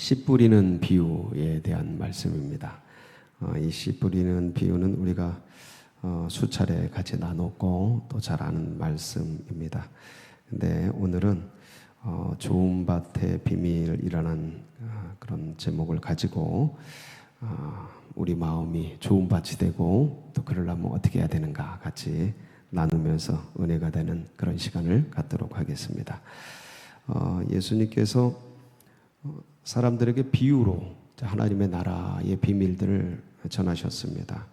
씨 뿌리는 비유에 대한 말씀입니다. 이 씨 뿌리는 비유는 우리가 수차례 같이 나눴고 또 잘 아는 말씀입니다. 근데 오늘은 좋은 밭의 비밀이라는 그런 제목을 가지고 우리 마음이 좋은 밭이 되고 또 그러려면 어떻게 해야 되는가 같이 나누면서 은혜가 되는 그런 시간을 갖도록 하겠습니다. 예수님께서 사람들에게 비유로 하나님의 나라의 비밀들을 전하셨습니다.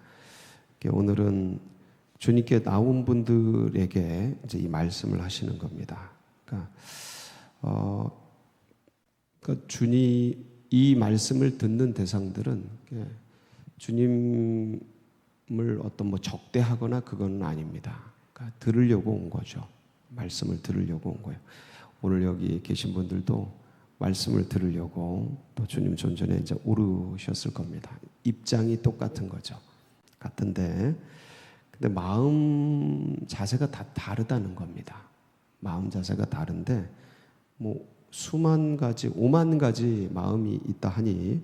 오늘은 주님께 나온 분들에게 이제 이 말씀을 하시는 겁니다. 그러니까 주님 이 말씀을 듣는 대상들은 주님을 어떤 적대하거나 그건 아닙니다. 그러니까 들으려고 온 거죠. 말씀을 들으려고 온 거예요. 오늘 여기 계신 분들도 말씀을 들으려고 또 주님 존전에 이제 오르셨을 겁니다. 입장이 똑같은 거죠. 같은데, 근데 마음 자세가 다 다르다는 겁니다. 마음 자세가 다른데, 수만 가지, 5만 가지 마음이 있다 하니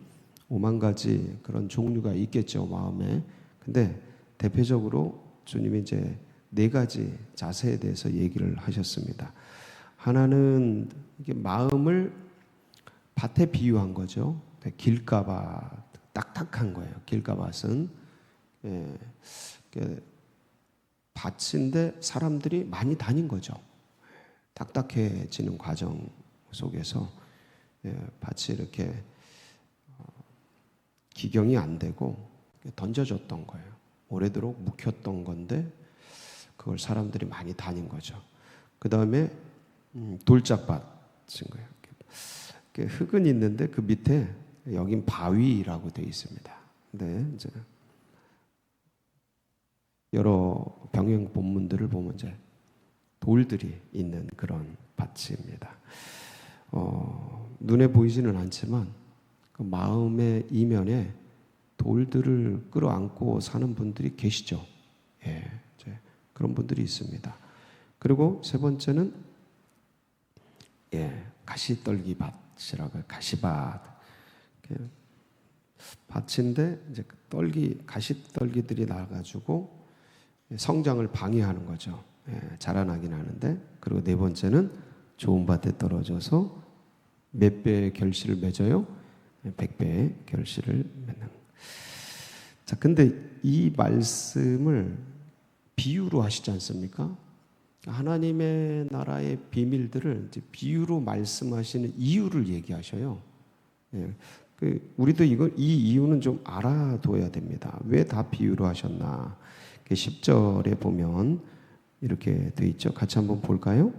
5만 가지 그런 종류가 있겠죠, 마음에. 근데 대표적으로 주님이 이제 4가지 자세에 대해서 얘기를 하셨습니다. 하나는 이게 마음을 밭에 비유한 거죠. 길가밭, 딱딱한 거예요. 길가밭은 밭인데 사람들이 많이 다닌 거죠. 딱딱해지는 과정 속에서 밭이 이렇게 기경이 안 되고 던져졌던 거예요. 오래도록 묵혔던 건데 그걸 사람들이 많이 다닌 거죠. 그 다음에 돌짝밭인 거예요. 흙은 있는데 그 밑에 여긴 바위라고 되어 있습니다. 근데 이제 여러 병행 본문들을 보면 이제 돌들이 있는 그런 밭입니다. 눈에 보이지는 않지만 그 마음의 이면에 돌들을 끌어안고 사는 분들이 계시죠. 이제 그런 분들이 있습니다. 그리고 세 번째는 가시떨기 밭이라고 해요. 가시밭. 밭인데 이제 가시떨기들이 나가지고 성장을 방해하는 거죠. 자라나긴 하는데. 그리고 네 번째는 좋은 밭에 떨어져서 몇 배의 결실을 맺어요? 100배의 결실을 맺는. 자, 근데 이 말씀을 비유로 하시지 않습니까? 하나님의 나라의 비밀들을 이제 비유로 말씀하시는 이유를 얘기하셔요. 우리도 이 이유는 좀 알아둬야 됩니다. 왜 다 비유로 하셨나? 10절에 보면 이렇게 되어 있죠. 같이 한번 볼까요?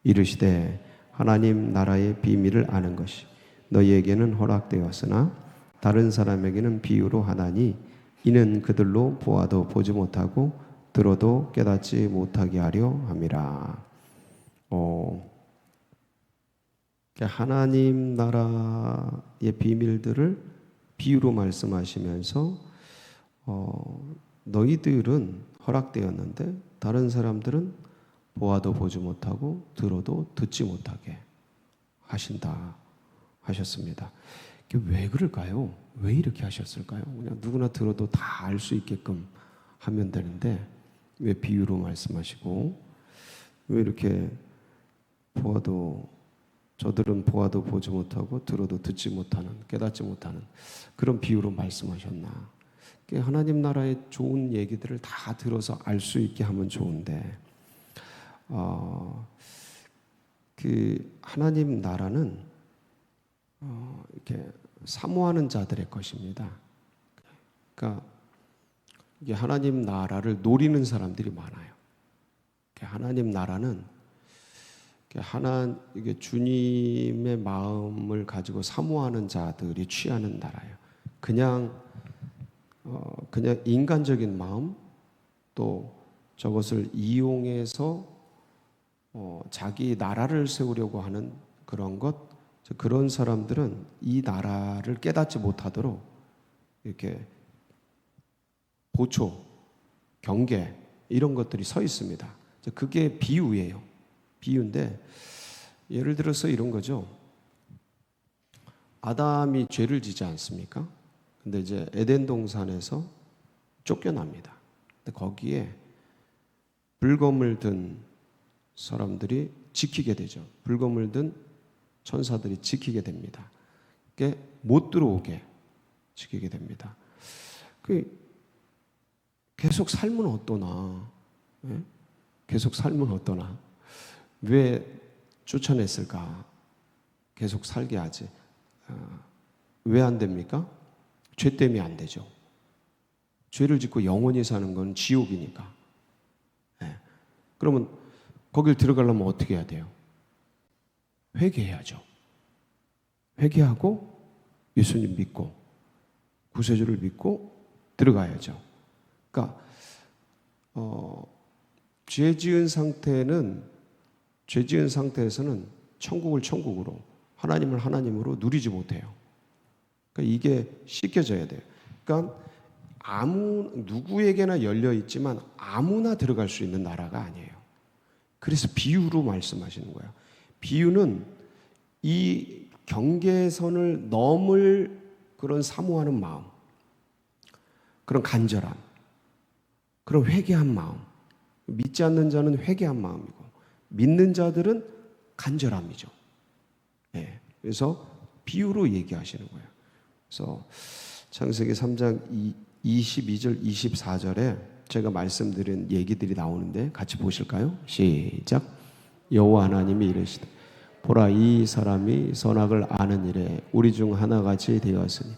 이르시되 하나님 나라의 비밀을 아는 것이 너희에게는 허락되었으나 다른 사람에게는 비유로 하나니 이는 그들로 보아도 보지 못하고 들어도 깨닫지 못하게 하려 함이라. 하나님 나라의 비밀들을 비유로 말씀하시면서 너희들은 허락되었는데 다른 사람들은 보아도 보지 못하고 들어도 듣지 못하게 하신다 하셨습니다. 왜 그럴까요? 왜 이렇게 하셨을까요? 그냥 누구나 들어도 다 알 수 있게끔 하면 되는데 왜 비유로 말씀하시고 왜 이렇게 저들은 보아도 보지 못하고 들어도 듣지 못하는 깨닫지 못하는 그런 비유로 말씀하셨나? 하나님 나라의 좋은 얘기들을 다 들어서 알 수 있게 하면 좋은데 그 하나님 나라는 이렇게 사모하는 자들의 것입니다. 그러니까 이게 하나님 나라를 노리는 사람들이 많아요. 하나님 나라는 이게 주님의 마음을 가지고 사모하는 자들이 취하는 나라예요. 그냥 인간적인 마음 또 저것을 이용해서 자기 나라를 세우려고 하는 그런 사람들은 이 나라를 깨닫지 못하도록 이렇게 보초, 경계 이런 것들이 서 있습니다. 그게 비유예요. 비유인데 예를 들어서 이런 거죠. 아담이 죄를 지지 않습니까? 근데 이제 에덴 동산에서 쫓겨납니다. 근데 거기에 불검을 든 사람들이 지키게 되죠. 불검을 든 천사들이 지키게 됩니다. 그게 못 들어오게 지키게 됩니다. 계속 삶은 어떠나? 예? 계속 삶은 어떠나? 왜 쫓아냈을까? 계속 살게 하지. 왜 안 됩니까? 죄 때문에 안 되죠. 죄를 짓고 영원히 사는 건 지옥이니까. 예. 그러면 거길 들어가려면 어떻게 해야 돼요? 회개해야죠. 회개하고 예수님 믿고 구세주를 믿고 들어가야죠. 그러니까 죄 지은 상태에서는 천국을 천국으로, 하나님을 하나님으로 누리지 못해요. 그러니까 이게 씻겨져야 돼요. 그러니까 누구에게나 열려 있지만 아무나 들어갈 수 있는 나라가 아니에요. 그래서 비유로 말씀하시는 거예요. 비유는 이 경계선을 넘을 그런 사모하는 마음, 그런 간절함, 그런 회개한 마음. 믿지 않는 자는 회개한 마음이고 믿는 자들은 간절함이죠. 네. 그래서 비유로 얘기하시는 거예요. 그래서 창세기 3장 22절 24절에 제가 말씀드린 얘기들이 나오는데 같이 보실까요? 시작. 여호와 하나님이 이르시되 보라, 이 사람이 선악을 아는 일에 우리 중 하나같이 되었으니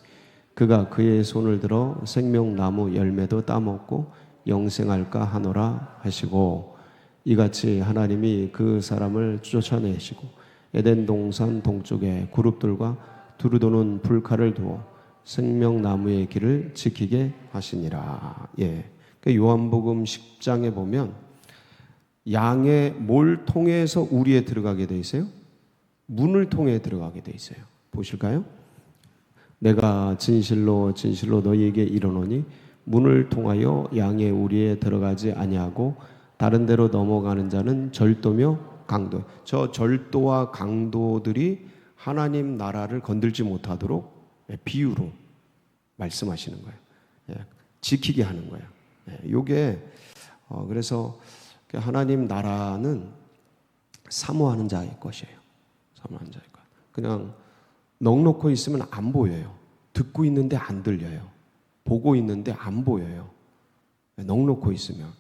그가 그의 손을 들어 생명나무 열매도 따먹고 영생할까 하노라 하시고, 이같이 하나님이 그 사람을 쫓아내시고 에덴 동산 동쪽에 그룹들과 두루도는 불칼을 두어 생명나무의 길을 지키게 하시니라. 예. 요한복음 10장에 보면 양의 뭘 통해서 우리에 들어가게 돼 있어요? 문을 통해 들어가게 돼 있어요. 보실까요? 내가 진실로 진실로 너희에게 이르노니 문을 통하여 양의 우리에 들어가지 아니하고 다른 데로 넘어가는 자는 절도며 강도. 저 절도와 강도들이 하나님 나라를 건들지 못하도록 비유로 말씀하시는 거예요. 지키게 하는 거예요. 요게 그래서 하나님 나라는 사모하는 자의 것이에요. 사모하는 자의 것. 그냥 넋놓고 있으면 안 보여요. 듣고 있는데 안 들려요. 보고 있는데 안 보여요. 넋놓고 있으면.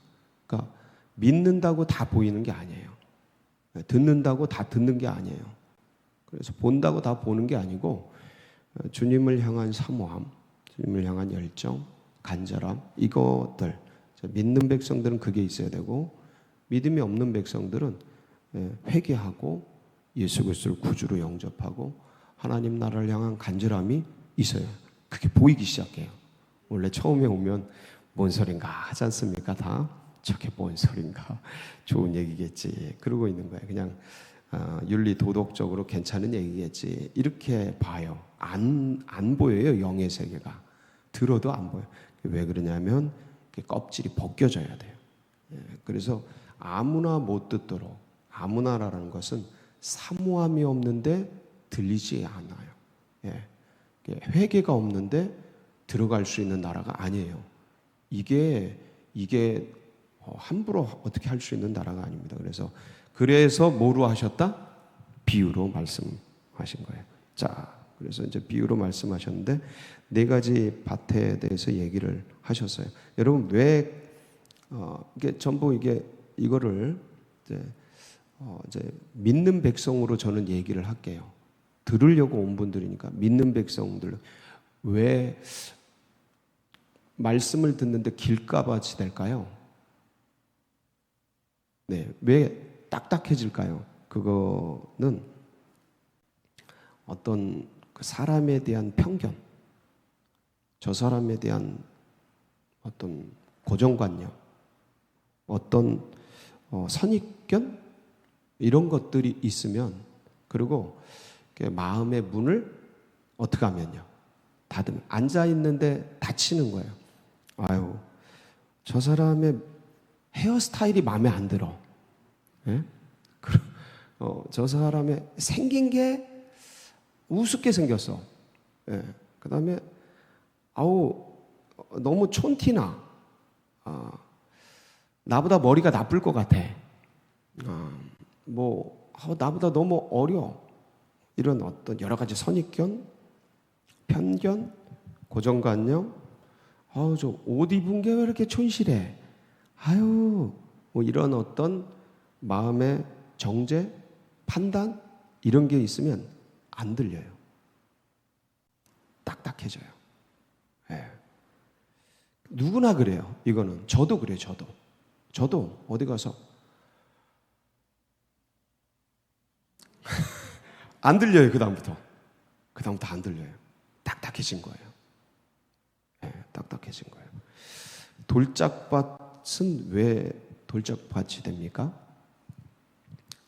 그러니까 믿는다고 다 보이는 게 아니에요. 듣는다고 다 듣는 게 아니에요. 그래서 본다고 다 보는 게 아니고 주님을 향한 사모함, 주님을 향한 열정, 간절함, 이것들. 믿는 백성들은 그게 있어야 되고 믿음이 없는 백성들은 회개하고 예수 그리스도를 구주로 영접하고 하나님 나라를 향한 간절함이 있어요. 그게 보이기 시작해요. 원래 처음에 오면 뭔 소린가 하지 않습니까? 다 저게 뭔 소린가, 좋은 얘기겠지 그러고 있는 거예요. 그냥 윤리 도덕적으로 괜찮은 얘기겠지 이렇게 봐요. 안 보여요. 영의 세계가. 들어도 안 보여요. 왜 그러냐면 껍질이 벗겨져야 돼요. 그래서 아무나 못 듣도록, 아무나라는 것은 사모함이 없는데 들리지 않아요. 회개가 없는데 들어갈 수 있는 나라가 아니에요. 이게 함부로 어떻게 할 수 있는 나라가 아닙니다. 그래서 뭐로 하셨다? 비유로 말씀하신 거예요. 자, 그래서 이제 비유로 말씀하셨는데 네 가지 밭에 대해서 얘기를 하셨어요. 여러분 왜 이게 전부 이거를 이제 믿는 백성으로 저는 얘기를 할게요. 들으려고 온 분들이니까 믿는 백성들 왜 말씀을 듣는데 길가밭이 될까요? 네, 왜 딱딱해질까요? 그거는 어떤 그 사람에 대한 편견, 저 사람에 대한 어떤 고정관념, 어떤 선입견 이런 것들이 있으면, 그리고 마음의 문을 어떻게 하면요? 닫으면 앉아 있는데 닫히는 거예요. 아유, 저 사람의 헤어스타일이 마음에 안 들어. 예? 저 사람의 생긴 게 우습게 생겼어. 예. 그다음에 아우 너무 촌티나, 나보다 머리가 나쁠 것 같아. 나보다 너무 어려. 이런 어떤 여러 가지 선입견, 편견, 고정관념. 저 옷 입은 게 왜 이렇게 촌실해? 뭐 이런 어떤 마음의 정죄, 판단 이런 게 있으면 안 들려요. 딱딱해져요. 예. 누구나 그래요. 이거는 저도 그래요. 저도 어디 가서 안 들려요. 그다음부터 안 들려요. 딱딱해진 거예요. 예, 딱딱해진 거예요. 돌짝밭은 왜 돌짝밭이 됩니까?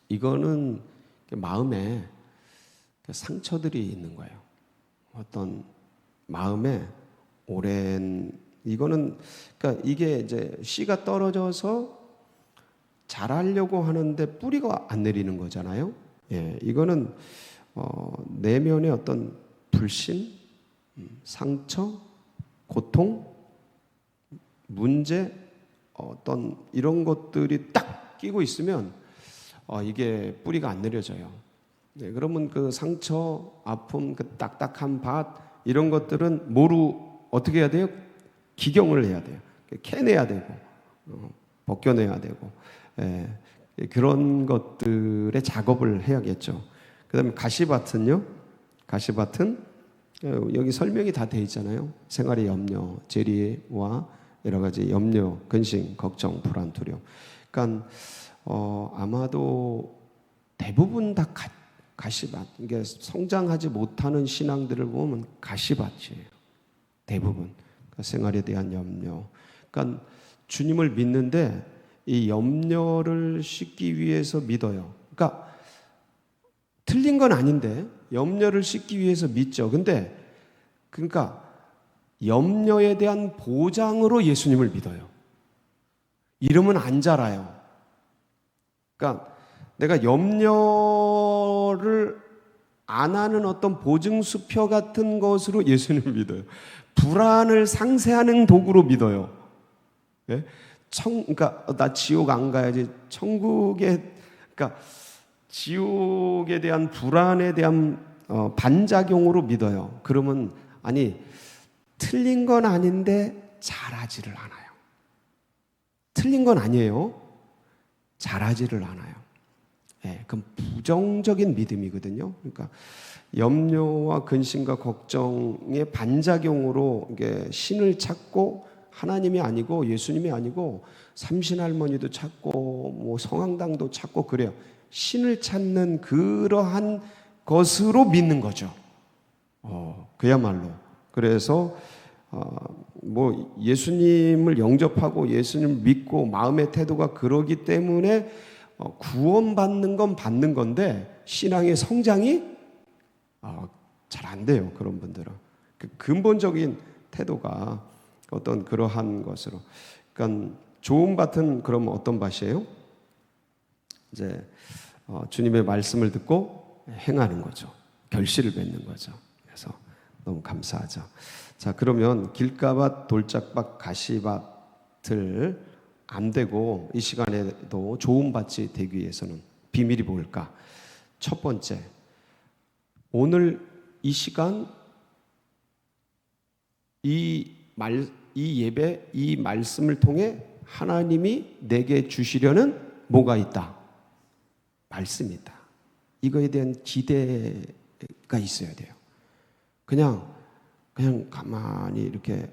이거는 마음에 상처들이 있는 거예요. 어떤 마음에 오랜, 이거는 그러니까 이게 이제 씨가 떨어져서 자라려고 하는데 뿌리가 안 내리는 거잖아요. 예, 이거는 내면의 어떤 불신, 상처, 고통, 문제, 어떤 이런 것들이 딱 끼고 있으면 이게 뿌리가 안 내려져요. 네, 그러면 그 상처, 아픔, 그 딱딱한 밭 이런 것들은 어떻게 해야 돼요? 기경을 해야 돼요. 캐내야 되고 벗겨내야 되고, 그런 것들의 작업을 해야겠죠. 그다음에 가시밭은요. 가시밭은 여기 설명이 다 돼 있잖아요. 생활의 염려, 재리와 여러 가지 염려, 근심, 걱정, 불안, 두려움. 그러니까 아마도 대부분 다 가시밭. 이게 성장하지 못하는 신앙들을 보면 가시밭이에요. 대부분. 그러니까 생활에 대한 염려. 그러니까 주님을 믿는데 이 염려를 씻기 위해서 믿어요. 그러니까 틀린 건 아닌데 염려를 씻기 위해서 믿죠. 근데 그러니까 염려에 대한 보장으로 예수님을 믿어요. 이러면 안 자라요. 그러니까 내가 염려를 안 하는 어떤 보증수표 같은 것으로 예수님을 믿어요. 불안을 상쇄하는 도구로 믿어요. 예? 그러니까 나 지옥 안 가야지. 그러니까 지옥에 대한 불안에 대한 반작용으로 믿어요. 그러면 틀린 건 아닌데 잘하지를 않아요. 틀린 건 아니에요. 잘하지를 않아요. 예, 그건 부정적인 믿음이거든요. 그러니까 염려와 근심과 걱정의 반작용으로 이게 신을 찾고 하나님이 아니고 예수님이 아니고 삼신할머니도 찾고 뭐 성황당도 찾고 그래요. 신을 찾는 그러한 것으로 믿는 거죠. 그야말로. 그래서 뭐 예수님을 영접하고 예수님을 믿고 마음의 태도가 그러기 때문에 구원받는 건 받는 건데 신앙의 성장이 잘 안 돼요. 그런 분들은 그 근본적인 태도가 어떤 그러한 것으로. 그러니까 좋은 밭은 그럼 어떤 밭이에요? 이제 주님의 말씀을 듣고 행하는 거죠. 결실을 맺는 거죠. 그래서 너무 감사하죠. 자, 그러면 길가밭, 돌짝밭, 가시밭을 안 되고 이 시간에도 좋은 밭이 되기 위해서는 비밀이 뭘까? 첫 번째, 오늘 이 시간 이 예배, 이 말씀을 통해 하나님이 내게 주시려는 뭐가 있다? 말씀이 있다. 이거에 대한 기대가 있어야 돼요. 그냥 가만히 이렇게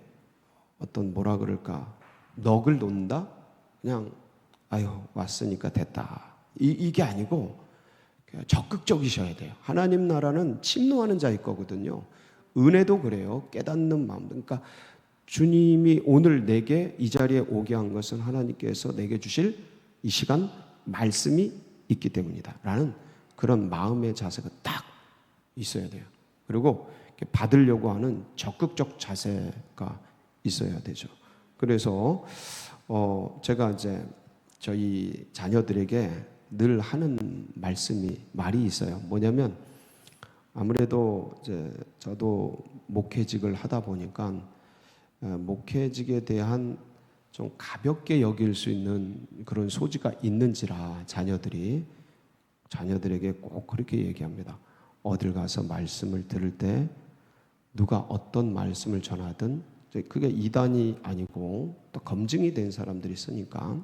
어떤 뭐라 그럴까 넋을 놓는다. 그냥 왔으니까 됐다. 이게 아니고 적극적이셔야 돼요. 하나님 나라는 침노하는 자일 거거든요. 은혜도 그래요. 깨닫는 마음. 그러니까 주님이 오늘 내게 이 자리에 오게 한 것은 하나님께서 내게 주실 이 시간 말씀이 있기 때문이다 라는 그런 마음의 자세가 딱 있어야 돼요. 그리고 받으려고 하는 적극적 자세가 있어야 되죠. 그래서 제가 이제 저희 자녀들에게 늘 하는 말이 있어요. 뭐냐면 아무래도 이제 저도 목회직을 하다 보니까 목회직에 대한 좀 가볍게 여길 수 있는 그런 소지가 있는지라 자녀들에게 꼭 그렇게 얘기합니다. 어딜 가서 말씀을 들을 때 누가 어떤 말씀을 전하든 그게 이단이 아니고 또 검증이 된 사람들이 있으니까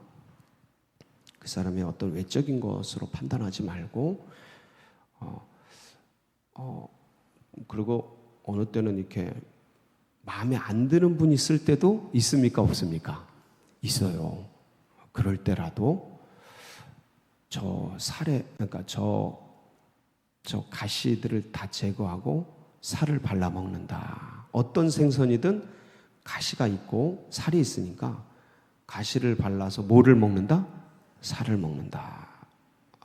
그 사람의 어떤 외적인 것으로 판단하지 말고 그리고 어느 때는 이렇게 마음에 안 드는 분이 있을 때도 있습니까? 없습니까? 있어요. 그럴 때라도 그러니까 저 가시들을 다 제거하고 살을 발라 먹는다. 어떤 생선이든 가시가 있고 살이 있으니까 가시를 발라서 뭐를 먹는다? 살을 먹는다.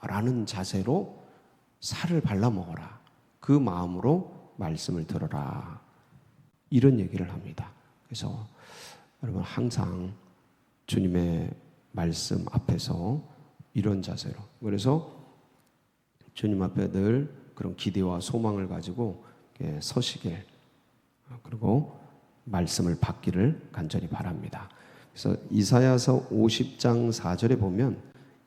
라는 자세로 살을 발라 먹어라. 그 마음으로 말씀을 들어라. 이런 얘기를 합니다. 그래서 여러분 항상 주님의 말씀 앞에서 이런 자세로, 그래서 주님 앞에 늘 그런 기대와 소망을 가지고 서시길, 그리고 말씀을 받기를 간절히 바랍니다. 그래서 이사야서 50장 4절에 보면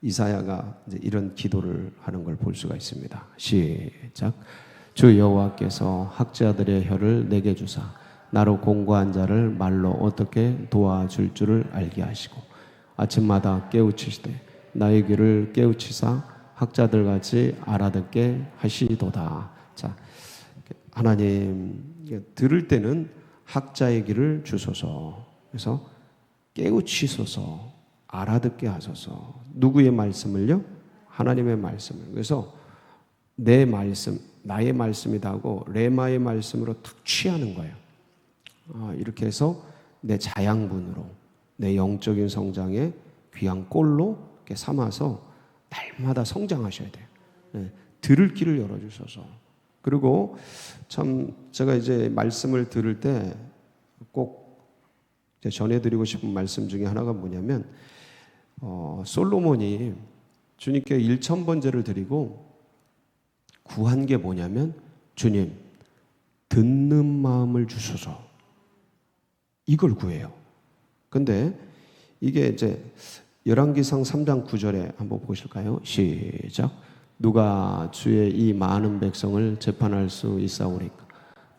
이사야가 이제 이런 기도를 하는 걸 볼 수가 있습니다. 시작. 주 여호와께서 학자들의 혀를 내게 주사 나로 공고한 자를 말로 어떻게 도와줄 줄을 알게 하시고 아침마다 깨우치시되 나의 귀를 깨우치사 학자들같이 알아듣게 하시도다. 자, 하나님 들을 때는 학자의 귀를 주소서. 그래서 깨우치소서, 알아듣게 하소서. 누구의 말씀을요? 하나님의 말씀을. 그래서 내 말씀, 나의 말씀이다 하고 레마의 말씀으로 탁 취하는 거예요. 이렇게 해서 내 자양분으로, 내 영적인 성장의 귀한 꼴로 이렇게 삼아서 날마다 성장하셔야 돼요. 들을 길을 열어주셔서. 그리고 참 제가 이제 말씀을 들을 때 꼭 전해드리고 싶은 말씀 중에 하나가 뭐냐면 솔로몬이 주님께 1000번제를 드리고 구한 게 뭐냐면 주님 듣는 마음을 주소서, 이걸 구해요. 근데 이게 이제 열왕기상 3장 9절에 한번 보실까요? 시작. 누가 주의 이 많은 백성을 재판할 수 있사오리까?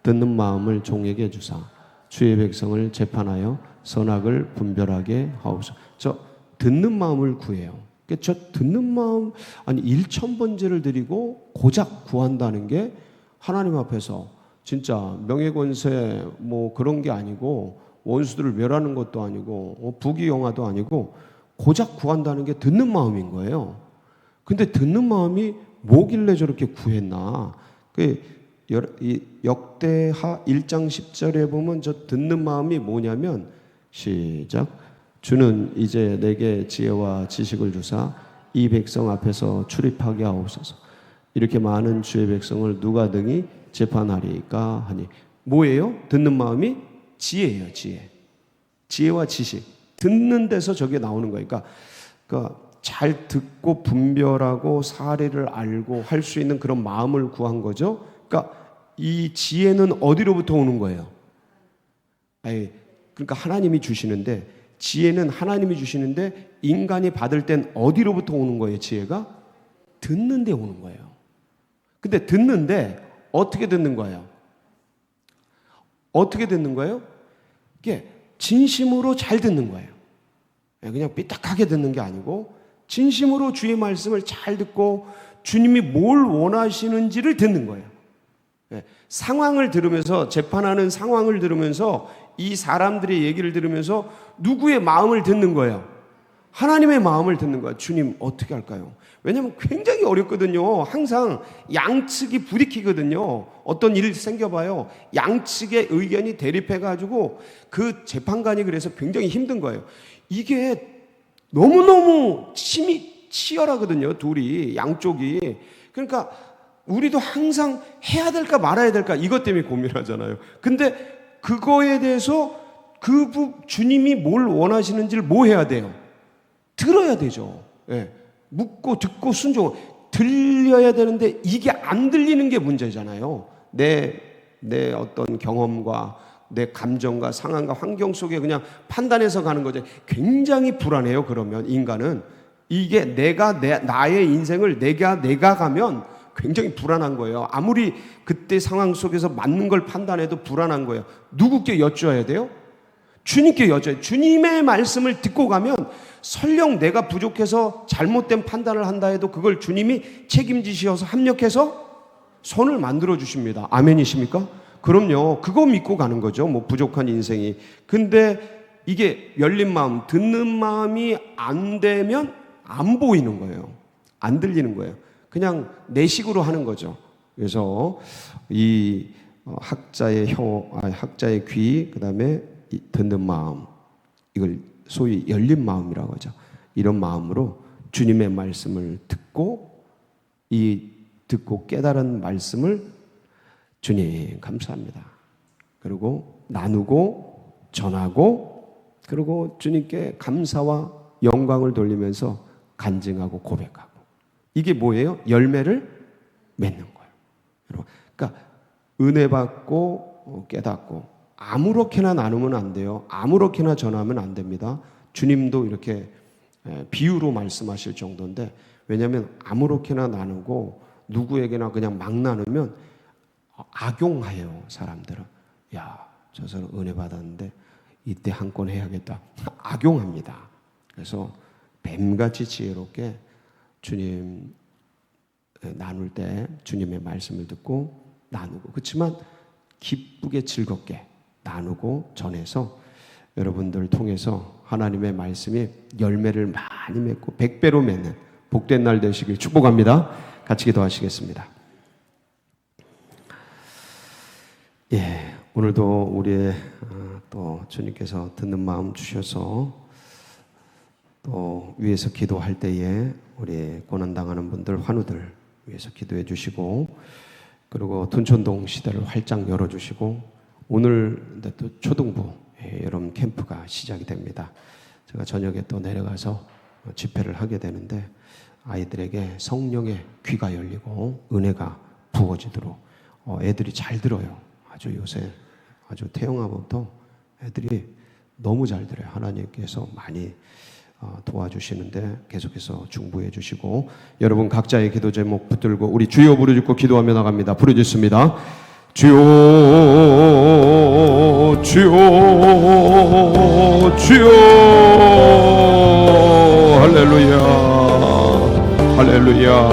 듣는 마음을 종에게 주사 주의 백성을 재판하여 선악을 분별하게 하옵소서. 저 듣는 마음을 구해요. 저 듣는 마음, 아니 1000번제를 드리고 고작 구한다는 게 하나님 앞에서 진짜 명예권세 뭐 그런 게 아니고 원수들을 멸하는 것도 아니고 부귀영화도 아니고 고작 구한다는 게 듣는 마음인 거예요. 근데 듣는 마음이 뭐길래 저렇게 구했나? 역대하 1장 10절에 보면 저 듣는 마음이 뭐냐면 시작. 주는 이제 내게 지혜와 지식을 주사 이 백성 앞에서 출입하게 하옵소서. 이렇게 많은 주의 백성을 누가 능히 재판하리까 하니. 뭐예요? 듣는 마음이 지혜예요. 지혜와 지식. 듣는 데서 저게 나오는 거니까 그러니까 잘 듣고 분별하고 사례를 알고 할 수 있는 그런 마음을 구한 거죠. 그러니까 이 지혜는 어디로부터 오는 거예요? 그러니까 하나님이 주시는데, 지혜는 하나님이 주시는데 인간이 받을 땐 어디로부터 오는 거예요? 지혜가 듣는 데 오는 거예요. 근데 듣는데 어떻게 듣는 거예요? 어떻게 듣는 거예요? 이게 진심으로 잘 듣는 거예요. 그냥 삐딱하게 듣는 게 아니고 진심으로 주의 말씀을 잘 듣고 주님이 뭘 원하시는지를 듣는 거예요. 상황을 들으면서, 재판하는 상황을 들으면서, 이 사람들의 얘기를 들으면서 누구의 마음을 듣는 거예요? 하나님의 마음을 듣는 거예요. 주님 어떻게 할까요? 왜냐하면 굉장히 어렵거든요. 항상 양측이 부딪히거든요. 어떤 일이 생겨봐요. 양측의 의견이 대립해가지고 그 재판관이 그래서 굉장히 힘든 거예요. 이게 너무너무 치열하거든요. 둘이, 양쪽이. 그러니까 우리도 항상 해야 될까 말아야 될까 이것 때문에 고민하잖아요. 근데 그거에 대해서 주님이 뭘 원하시는지를 뭐 해야 돼요? 들어야 되죠. 묻고 듣고 순종. 들려야 되는데 이게 안 들리는 게 문제잖아요. 내 내 어떤 경험과 내 감정과 상황과 환경 속에 그냥 판단해서 가는 거죠. 굉장히 불안해요. 그러면 인간은 이게 나의 인생을 내가 가면 굉장히 불안한 거예요. 아무리 그때 상황 속에서 맞는 걸 판단해도 불안한 거예요. 누구께 여쭈어야 돼요? 주님께 여쭈어요. 주님의 말씀을 듣고 가면 설령 내가 부족해서 잘못된 판단을 한다 해도 그걸 주님이 책임지셔서 합력해서 선을 만들어 주십니다. 아멘이십니까? 그럼요. 그거 믿고 가는 거죠. 뭐 부족한 인생이. 근데 이게 열린 마음, 듣는 마음이 안 되면 안 보이는 거예요. 안 들리는 거예요. 그냥 내 식으로 하는 거죠. 그래서 이 학자의 학자의 귀, 그다음에 듣는 마음, 이걸 소위 열린 마음이라고 하죠. 이런 마음으로 주님의 말씀을 듣고 듣고 깨달은 말씀을 주님 감사합니다. 그리고 나누고 전하고 그리고 주님께 감사와 영광을 돌리면서 간증하고 고백하고 이게 뭐예요? 열매를 맺는 거예요. 여러분, 그러니까 은혜 받고 깨닫고 아무렇게나 나누면 안 돼요. 아무렇게나 전하면 안 됩니다. 주님도 이렇게 비유로 말씀하실 정도인데 왜냐하면 아무렇게나 나누고 누구에게나 그냥 막 나누면 악용해요. 사람들은. 야, 저 사람 은혜 받았는데 이때 한 건 해야겠다. 악용합니다. 그래서 뱀같이 지혜롭게 주님 나눌 때 주님의 말씀을 듣고 나누고 그렇지만 기쁘게 즐겁게 나누고 전해서 여러분들 통해서 하나님의 말씀이 열매를 많이 맺고 100배로 맺는 복된 날 되시길 축복합니다. 같이 기도하시겠습니다. 예, 오늘도 우리의 또 주님께서 듣는 마음 주셔서 또 위에서 기도할 때에 우리 고난당하는 분들 환우들 위해서 기도해 주시고 그리고 둔촌동 시대를 활짝 열어주시고 오늘 또 초등부 여름 캠프가 시작이 됩니다. 제가 저녁에 또 내려가서 집회를 하게 되는데 아이들에게 성령의 귀가 열리고 은혜가 부어지도록 애들이 잘 들어요. 아주 요새 아주 태영아부터 애들이 너무 잘 들어요. 하나님께서 많이 도와주시는데 계속해서 중보해 주시고 여러분 각자의 기도 제목 붙들고 우리 주여 부르짖고 기도하며 나갑니다. 부르짖습니다. 주여 주여 주여 할렐루야 할렐루야.